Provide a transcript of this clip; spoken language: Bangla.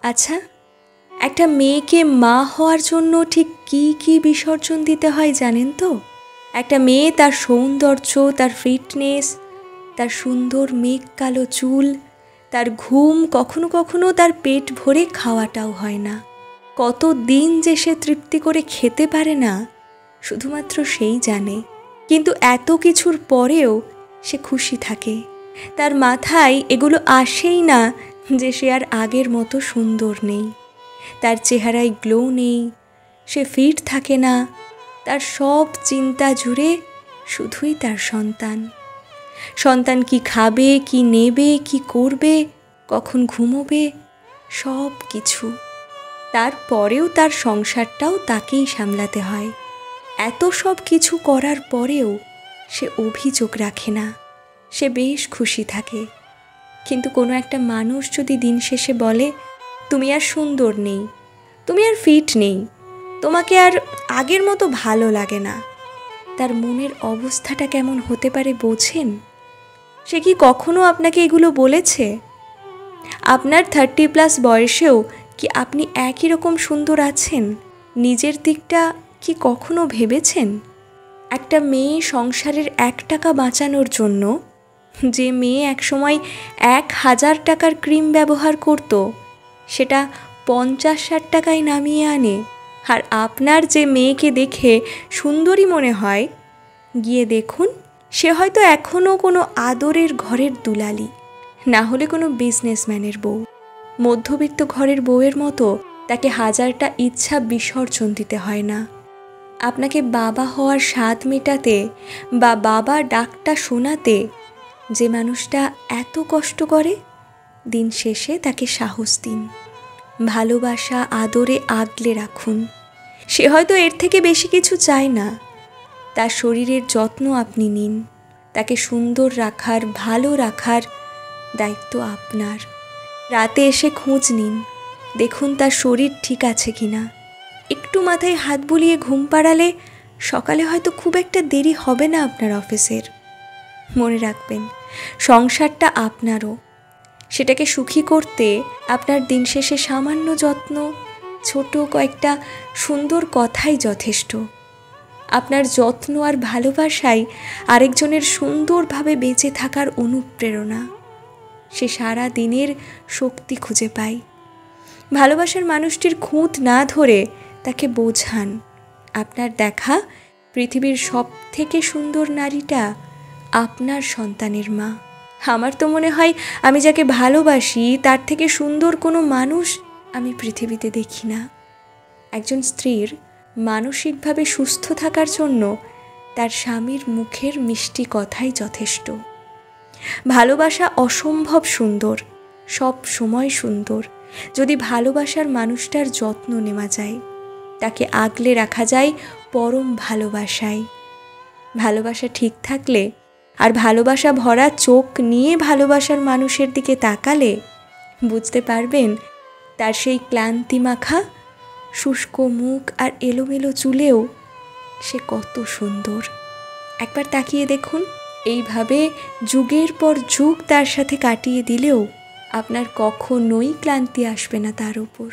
আচ্ছা, একটা মেয়েকে মা হওয়ার জন্য ঠিক কী কী বিসর্জন দিতে হয় জানেন তো? একটা মেয়ে তার সৌন্দর্য, তার ফিটনেস, তার সুন্দর মেঘ কালো চুল, তার ঘুম, কখনো কখনো তার পেট ভরে খাওয়াটাও হয় না। কত দিন যে সে তৃপ্তি করে খেতে পারে না শুধুমাত্র সেই জানে। কিন্তু এত কিছুর পরেও সে খুশি থাকে। তার মাথায় এগুলো আসেই না যে সে আর আগের মতো সুন্দর নেই, তার চেহারায় গ্লো নেই, সে ফিট থাকে না। তার সব চিন্তা জুড়ে শুধুই তার সন্তান। সন্তান কি খাবে, কি নেবে, কি করবে, কখন ঘুমোবে, সব কিছু। তারপরেও তার সংসারটাও তাকেই সামলাতে হয়। এত সব কিছু করার পরেও সে অভিযোগ রাখে না, সে বেশ খুশি থাকে। কিন্তু কোনো একটা মানুষ যদি দিন শেষে বলে, তুমি আর সুন্দর নেই, তুমি আর ফিট নেই, তোমাকে আর আগের মতো ভালো লাগে না, তার মনের অবস্থাটা কেমন হতে পারে বোঝেন? সে কি কখনো আপনাকে এগুলো বলেছে? আপনার 30+ বয়সেও কি আপনি একই রকম সুন্দর আছেন? নিজের দিকটা কি কখনো ভেবেছেন? একটা মেয়ে সংসারের 1 টাকা বাঁচানোর জন্য, যে মেয়ে একসময় 1000 টাকার ক্রিম ব্যবহার করত, সেটা 50-60 টাকায় নামিয়ে আনে। আর আপনার যে মেয়েকে দেখে সুন্দরী মনে হয়, গিয়ে দেখুন সে হয়তো এখনও কোনো আদরের ঘরের দুলালি, না হলে কোনো বিজনেসম্যানের বউ। মধ্যবিত্ত ঘরের বউয়ের মতো তাকে 1000টা ইচ্ছা বিসর্জন দিতে হয় না। আপনাকে বাবা হওয়ার স্বাদ মেটাতে বা বাবা ডাকটা শোনাতে যে মানুষটা এত কষ্ট করে, দিন শেষে তাকে সাহস দিন, ভালোবাসা আদরে আগলে রাখুন। সে হয়তো এর থেকে বেশি কিছু চায় না। তার শরীরের যত্ন আপনি নিন। তাকে সুন্দর রাখার, ভালো রাখার দায়িত্ব আপনার। রাতে এসে খোঁজ নিন, দেখুন তার শরীর ঠিক আছে কিনা। একটু মাথায় হাত বুলিয়ে ঘুম পাড়ালে সকালে হয়তো খুব একটা দেরি হবে না আপনার অফিসের। মনে রাখবেন, সংসারটা আপনারও। সেটাকে সুখী করতে আপনার দিন শেষে সামান্য যত্ন, ছোট কয়েকটা সুন্দর কথাই যথেষ্ট। আপনার যত্ন আর ভালোবাসাই আরেকজনের সুন্দরভাবে বেঁচে থাকার অনুপ্রেরণা। সে সারা দিনের শক্তি খুঁজে পায়। ভালোবাসার মানুষটির খুঁত না ধরে তাকে বোঝান, আপনার দেখা পৃথিবীর সবথেকে সুন্দর নারীটা আপনার সন্তানের মা। আমার তো মনে হয় আমি যাকে ভালোবাসি তার থেকে সুন্দর কোনো মানুষ আমি পৃথিবীতে দেখি না। একজন স্ত্রীর মানসিকভাবে সুস্থ থাকার জন্য তার স্বামীর মুখের মিষ্টি কথাই যথেষ্ট। ভালোবাসা অসম্ভব সুন্দর, সব সময় সুন্দর, যদি ভালোবাসার মানুষটার যত্ন নেওয়া যায়, তাকে আগলে রাখা যায় পরম ভালোবাসায়। ভালোবাসা ঠিক থাকলে আর ভালোবাসা ভরা চোখ নিয়ে ভালোবাসার মানুষের দিকে তাকালে বুঝতে পারবেন তার সেই ক্লান্তি মাখা শুষ্ক মুখ আর এলোমেলো চুলেও সে কত সুন্দর। একবার তাকিয়ে দেখুন। এইভাবে যুগের পর যুগ তার সাথে কাটিয়ে দিলেও আপনার কখনোই ক্লান্তি আসবে না তার উপর।